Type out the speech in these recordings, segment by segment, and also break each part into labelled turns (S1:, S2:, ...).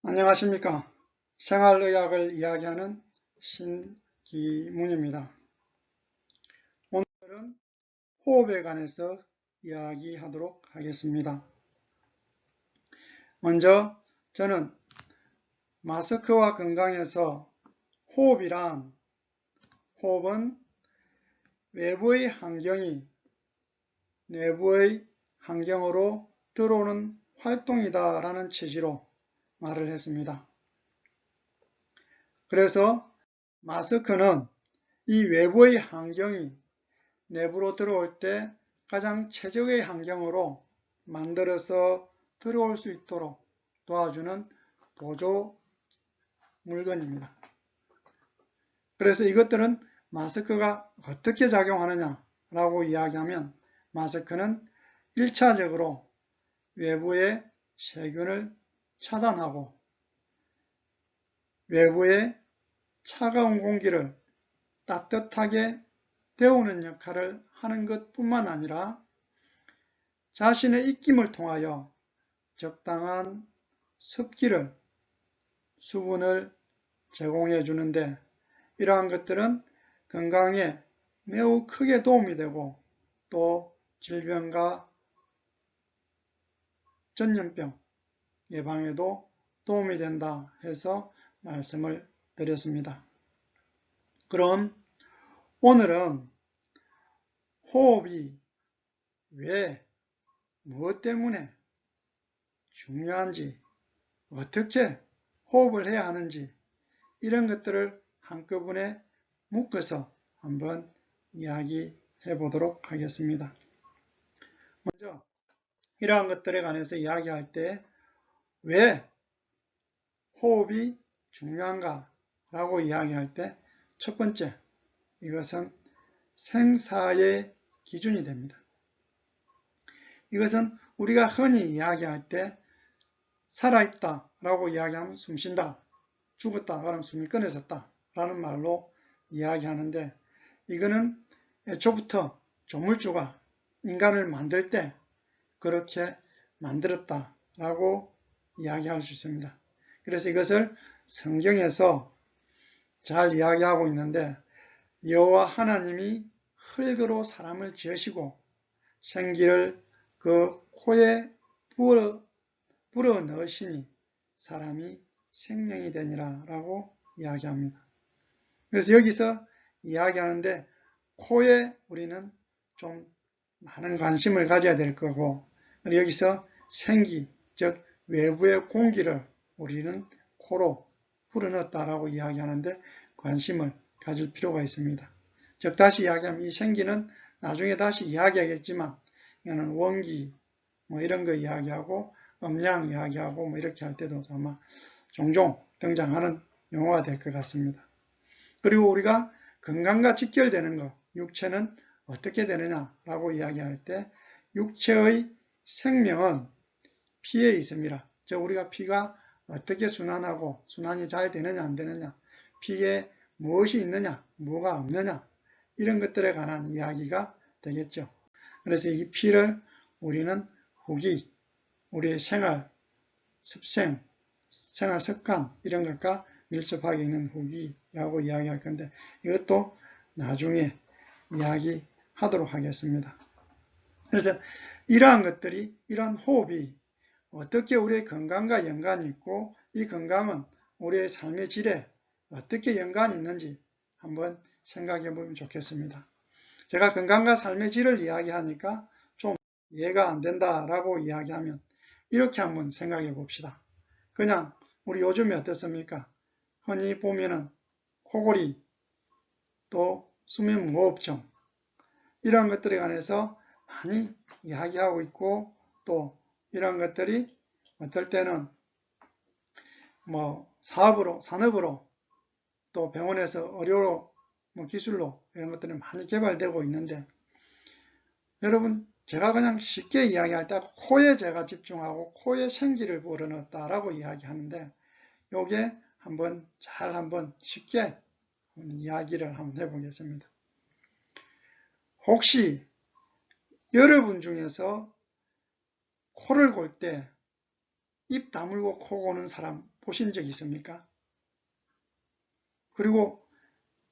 S1: 안녕하십니까. 생활의학을 이야기하는 신기문입니다. 오늘은 호흡에 관해서 이야기하도록 하겠습니다. 먼저 저는 마스크와 건강에서 호흡은 외부의 환경이 내부의 환경으로 들어오는 활동이다 라는 취지로 말을 했습니다. 그래서 마스크는 이 외부의 환경이 내부로 들어올 때 가장 최적의 환경으로 만들어서 들어올 수 있도록 도와주는 보조 물건입니다. 그래서 이것들은 마스크가 어떻게 작용하느냐라고 이야기하면 마스크는 1차적으로 외부의 세균을 차단하고 외부의 차가운 공기를 따뜻하게 데우는 역할을 하는 것뿐만 아니라 자신의 입김을 통하여 적당한 습기를, 수분을 제공해 주는데 이러한 것들은 건강에 매우 크게 도움이 되고 또 질병과 전염병 예방에도 도움이 된다 해서 말씀을 드렸습니다. 그럼 오늘은 호흡이 왜, 무엇 때문에 중요한지, 어떻게 호흡을 해야 하는지 이런 것들을 한꺼번에 묶어서 한번 이야기해 보도록 하겠습니다. 먼저 이러한 것들에 관해서 이야기할 때 왜 호흡이 중요한가 라고 이야기할 때 첫 번째, 이것은 생사의 기준이 됩니다. 이것은 우리가 흔히 이야기할 때 살아있다 라고 이야기하면 숨쉰다, 죽었다 그러면 숨이 끊어졌다 라는 말로 이야기하는데 이거는 애초부터 조물주가 인간을 만들 때 그렇게 만들었다 라고 이야기할 수 있습니다. 그래서 이것을 성경에서 잘 이야기하고 있는데 여호와 하나님이 흙으로 사람을 지으시고 생기를 그 코에 불어 넣으시니 사람이 생명이 되니라 라고 이야기합니다. 그래서 여기서 이야기하는데 코에 우리는 좀 많은 관심을 가져야 될 거고 여기서 생기, 즉 외부의 공기를 우리는 코로 불어넣었다라고 이야기하는데 관심을 가질 필요가 있습니다. 즉 다시 이야기하면 이 생기는 나중에 다시 이야기하겠지만 이거는 원기 뭐 이런 거 이야기하고 음량 이야기하고 뭐 이렇게 할 때도 아마 종종 등장하는 용어가 될 것 같습니다. 그리고 우리가 건강과 직결되는 것, 육체는 어떻게 되느냐라고 이야기할 때 육체의 생명은 피에 있습니다. 즉 우리가 피가 어떻게 순환하고 순환이 잘 되느냐 안 되느냐, 피에 무엇이 있느냐 뭐가 없느냐 이런 것들에 관한 이야기가 되겠죠. 그래서 이 피를 우리는 후기, 우리의 생활, 습생, 생활 습관 이런 것과 밀접하게 있는 후기라고 이야기할 건데 이것도 나중에 이야기하도록 하겠습니다. 그래서 이러한 것들이, 이러한 호흡이 어떻게 우리의 건강과 연관이 있고 이 건강은 우리의 삶의 질에 어떻게 연관이 있는지 한번 생각해 보면 좋겠습니다. 제가 건강과 삶의 질을 이야기하니까 좀 이해가 안 된다라고 이야기하면 이렇게 한번 생각해 봅시다. 그냥 우리 요즘에 어떻습니까? 흔히 보면은 코골이 또 수면무호흡증 이런 것들에 관해서 많이 이야기하고 있고 또 이런 것들이 어떨 때는 뭐 산업으로 또 병원에서 의료로 기술로 이런 것들이 많이 개발되고 있는데 여러분 제가 그냥 쉽게 이야기할 때 코에 제가 집중하고 코에 생기를 불어넣었다라고 이야기하는데 요게 한번 쉽게 이야기를 한번 해보겠습니다. 혹시 여러분 중에서 코를 골 때 입 다물고 코 고는 사람 보신 적 있습니까? 그리고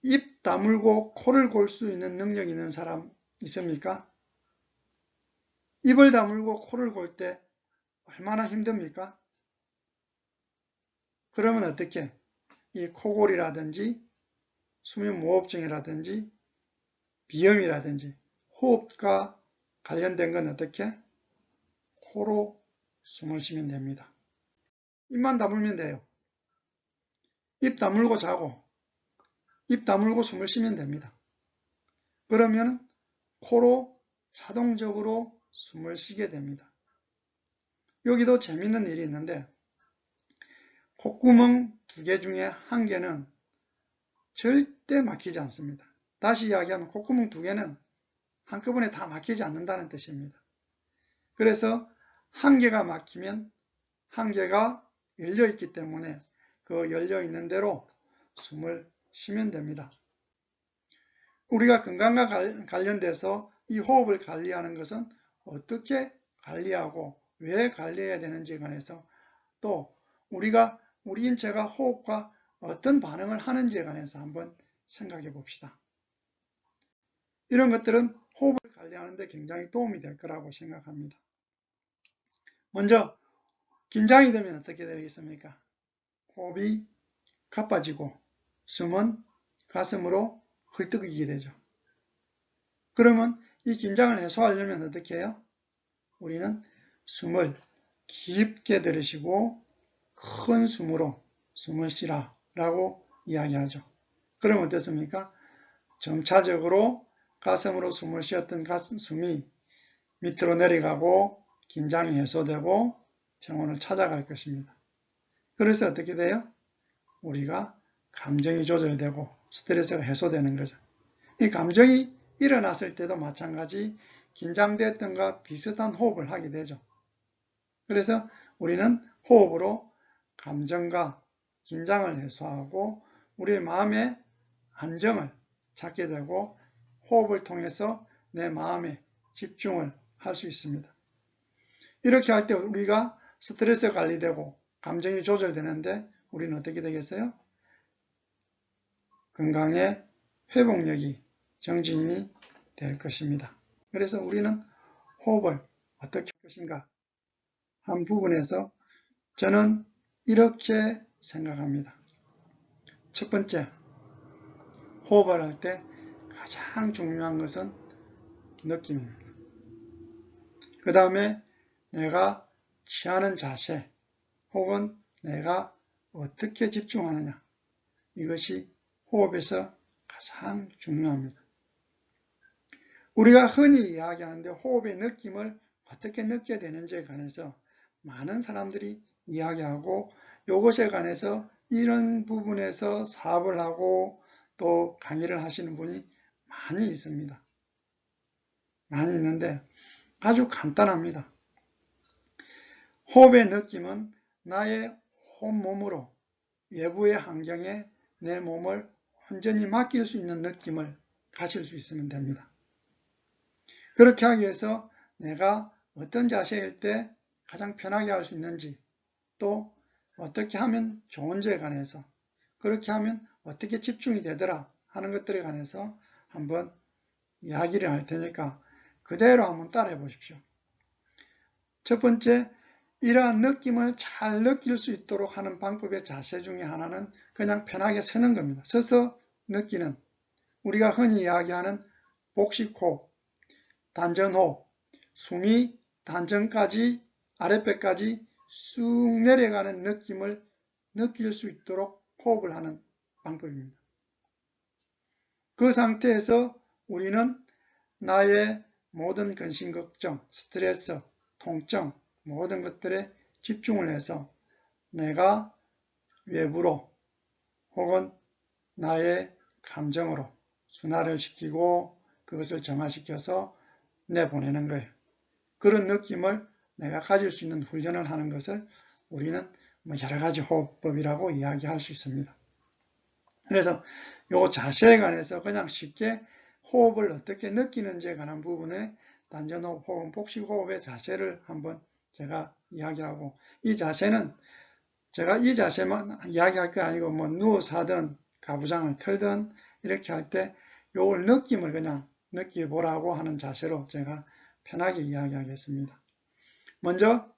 S1: 입 다물고 코를 골 수 있는 능력 있는 사람 있습니까? 입을 다물고 코를 골 때 얼마나 힘듭니까? 그러면 어떻게? 이 코골이라든지 수면무호흡증이라든지 비염이라든지 호흡과 관련된 건 어떻게? 코로 숨을 쉬면 됩니다. 입만 다물면 돼요. 입 다물고 자고 입 다물고 숨을 쉬면 됩니다. 그러면 코로 자동적으로 숨을 쉬게 됩니다. 여기도 재밌는 일이 있는데 콧구멍 2개 중에 1개는 절대 막히지 않습니다. 다시 이야기하면 콧구멍 2개는 한꺼번에 다 막히지 않는다는 뜻입니다. 그래서 1개가 막히면 1개가 열려있기 때문에 그 열려있는 대로 숨을 쉬면 됩니다. 우리가 건강과 관련돼서 이 호흡을 관리하는 것은 어떻게 관리하고 왜 관리해야 되는지에 관해서 또 우리가 우리 인체가 호흡과 어떤 반응을 하는지에 관해서 한번 생각해 봅시다. 이런 것들은 호흡을 관리하는 데 굉장히 도움이 될 거라고 생각합니다. 먼저 긴장이 되면 어떻게 되겠습니까? 호흡이 가빠지고 숨은 가슴으로 헐떡이게 되죠. 그러면 이 긴장을 해소하려면 어떻게 해요? 우리는 숨을 깊게 들이쉬고 큰 숨으로 숨을 쉬라 라고 이야기하죠. 그럼 어떻습니까? 점차적으로 가슴으로 숨을 쉬었던 숨이 밑으로 내려가고 긴장이 해소되고 평온을 찾아갈 것입니다. 그래서 어떻게 돼요? 우리가 감정이 조절되고 스트레스가 해소되는 거죠. 이 감정이 일어났을 때도 마찬가지 긴장됐던 것과 비슷한 호흡을 하게 되죠. 그래서 우리는 호흡으로 감정과 긴장을 해소하고 우리의 마음의 안정을 찾게 되고 호흡을 통해서 내 마음에 집중을 할 수 있습니다. 이렇게 할 때 우리가 스트레스 관리되고 감정이 조절되는데 우리는 어떻게 되겠어요? 건강의 회복력이 정진이 될 것입니다. 그래서 우리는 호흡을 어떻게 할 것인가 한 부분에서 저는 이렇게 생각합니다. 첫 번째, 호흡을 할 때 가장 중요한 것은 느낌입니다. 그 다음에 내가 취하는 자세 혹은 내가 어떻게 집중하느냐, 이것이 호흡에서 가장 중요합니다. 우리가 흔히 이야기하는데 호흡의 느낌을 어떻게 느껴야 되는지에 관해서 많은 사람들이 이야기하고 이것에 관해서 이런 부분에서 사업을 하고 또 강의를 하시는 분이 많이 있습니다. 많이 있는데 아주 간단합니다. 호흡의 느낌은 나의 온몸으로 외부의 환경에 내 몸을 온전히 맡길 수 있는 느낌을 가질 수 있으면 됩니다. 그렇게 하기 위해서 내가 어떤 자세일 때 가장 편하게 할 수 있는지 또 어떻게 하면 좋은지에 관해서 그렇게 하면 어떻게 집중이 되더라 하는 것들에 관해서 한번 이야기를 할 테니까 그대로 한번 따라해 보십시오. 첫 번째, 이러한 느낌을 잘 느낄 수 있도록 하는 방법의 자세 중에 하나는 그냥 편하게 서는 겁니다. 서서 느끼는 우리가 흔히 이야기하는 복식호흡, 단전호흡, 숨이 단전까지 아랫배까지 쑥 내려가는 느낌을 느낄 수 있도록 호흡을 하는 방법입니다. 그 상태에서 우리는 나의 모든 근심 걱정, 스트레스, 통증, 모든 것들에 집중을 해서 내가 외부로 혹은 나의 감정으로 순화를 시키고 그것을 정화시켜서 내보내는 거예요. 그런 느낌을 내가 가질 수 있는 훈련을 하는 것을 우리는 여러 가지 호흡법이라고 이야기할 수 있습니다. 그래서 이 자세에 관해서 그냥 쉽게 호흡을 어떻게 느끼는지에 관한 부분에 단전호흡 혹은 복식호흡의 자세를 한번 제가 이야기하고 이 자세는 제가 이 자세만 이야기할 거 아니고 뭐 누워서 하든 가부장을 털든 이렇게 할 때 요걸 느낌을 그냥 느껴보라고 하는 자세로 제가 편하게 이야기하겠습니다. 먼저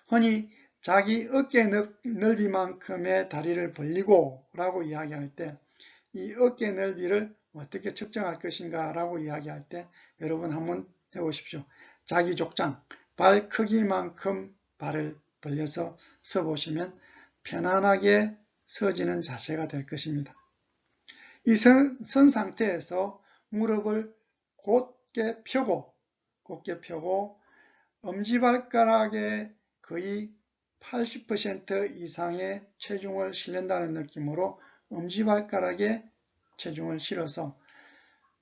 S1: 흔히 자기 어깨 넓이만큼의 다리를 벌리고 라고 이야기할 때 이 어깨 넓이를 어떻게 측정할 것인가 라고 이야기할 때 여러분 한번 해보십시오. 자기 족장, 발 크기만큼 발을 벌려서 서보시면 편안하게 서지는 자세가 될 것입니다. 이 선 상태에서 무릎을 곧게 펴고 엄지발가락에 거의 80% 이상의 체중을 실는다는 느낌으로 엄지발가락에 체중을 실어서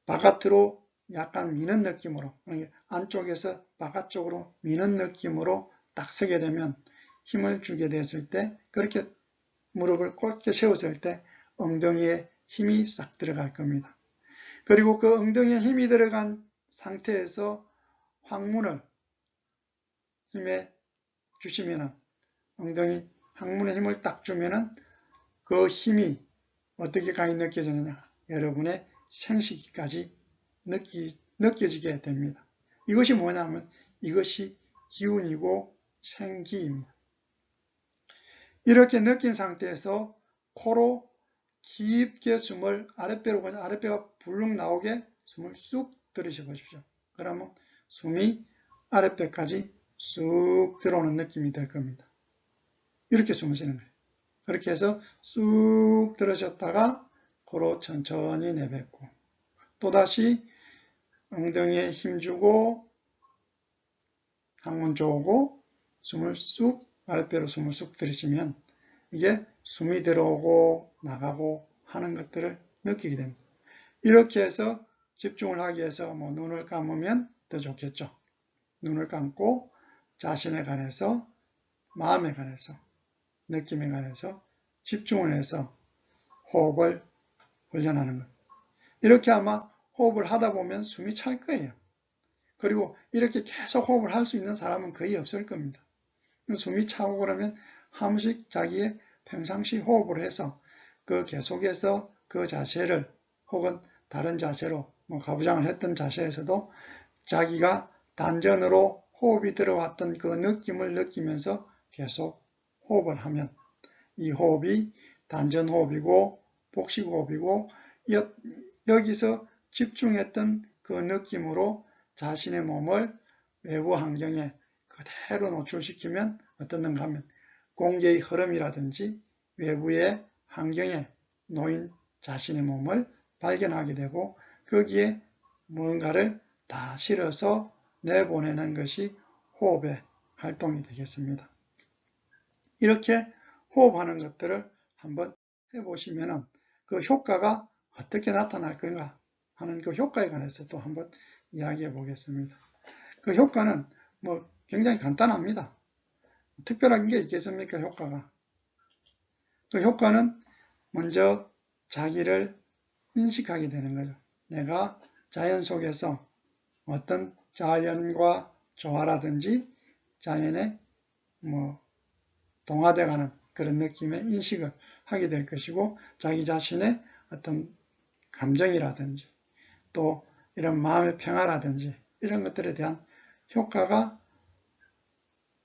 S1: 바깥으로 약간 미는 느낌으로, 안쪽에서 바깥쪽으로 미는 느낌으로 딱 서게 되면 힘을 주게 됐을 때, 그렇게 무릎을 곧게 세웠을 때 엉덩이에 힘이 싹 들어갈 겁니다. 그리고 그 엉덩이에 힘이 들어간 상태에서 항문을 힘에 주시면은, 엉덩이 항문에 힘을 딱 주면은 그 힘이 어떻게까지 느껴지느냐, 여러분의 생식기까지 느껴지게 됩니다. 이것이 뭐냐면 이것이 기운이고 생기입니다. 이렇게 느낀 상태에서 코로 깊게 숨을 아랫배가 불룩 나오게 숨을 쑥 들이셔 보십시오. 그러면 숨이 아랫배까지 쑥 들어오는 느낌이 될 겁니다. 이렇게 숨을 쉬는 거예요. 그렇게 해서 쑥 들으셨다가 코로 천천히 내뱉고, 또다시 엉덩이에 힘주고 항문 조고 숨을 쑥, 아랫배로 숨을 쑥 들이시면 이게 숨이 들어오고 나가고 하는 것들을 느끼게 됩니다. 이렇게 해서 집중을 하기 위해서 뭐 눈을 감으면 더 좋겠죠. 눈을 감고 자신에 관해서, 마음에 관해서, 느낌에 관해서 집중을 해서 호흡을 훈련하는 것. 이렇게 아마 호흡을 하다 보면 숨이 찰 거예요. 그리고 이렇게 계속 호흡을 할 수 있는 사람은 거의 없을 겁니다. 숨이 차고 그러면 한 번씩 자기의 평상시 호흡을 해서 그 계속해서 그 자세를, 혹은 다른 자세로 뭐 가부장을 했던 자세에서도 자기가 단전으로 호흡이 들어왔던 그 느낌을 느끼면서 계속 호흡을 하면 이 호흡이 단전 호흡이고 복식 호흡이고, 여기서 집중했던 그 느낌으로 자신의 몸을 외부 환경에 그대로 노출시키면 어떻는가 하면 공기의 흐름이라든지 외부의 환경에 놓인 자신의 몸을 발견하게 되고 거기에 뭔가를 다 실어서 내보내는 것이 호흡의 활동이 되겠습니다. 이렇게 호흡하는 것들을 한번 해보시면 그 효과가 어떻게 나타날 건가 하는 그 효과에 관해서 또 한번 이야기해 보겠습니다. 그 효과는 뭐 굉장히 간단합니다. 특별한 게 있겠습니까, 효과가? 그 효과는 먼저 자기를 인식하게 되는 거죠. 내가 자연 속에서 어떤 자연과 조화라든지 자연에 뭐 동화돼가는 그런 느낌의 인식을 하게 될 것이고, 자기 자신의 어떤 감정이라든지 또 이런 마음의 평화라든지 이런 것들에 대한 효과가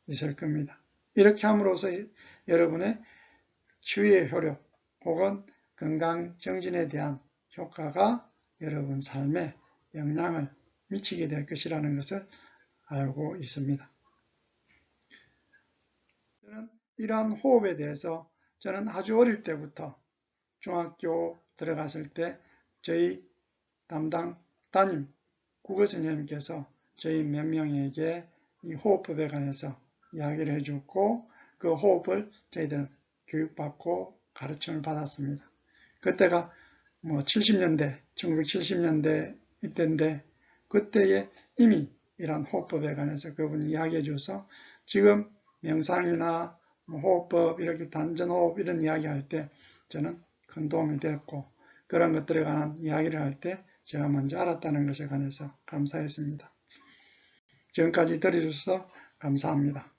S1: 있을 겁니다. 이렇게 함으로써 여러분의 치유의 효력 혹은 건강 정진에 대한 효과가 여러분 삶에 영향을 미치게 될 것이라는 것을 알고 있습니다. 저는 이러한 호흡에 대해서 저는 아주 어릴 때부터 중학교 들어갔을 때 저희 담당 담임 국어 선생님께서 저희 몇 명에게 이 호흡법에 관해서 이야기를 해주고 그 호흡을 저희들은 교육받고 가르침을 받았습니다. 그때가 뭐 70년대, 1970년대 이때인데 그때에 이미 이런 호흡법에 관해서 그분이 이야기해 줘서 지금 명상이나 호흡법, 이렇게 단전호흡 이런 이야기할 때 저는 큰 도움이 됐고, 그런 것들에 관한 이야기를 할 때 제가 먼저 알았다는 것에 관해서 감사했습니다. 지금까지 들어주셔서 감사합니다.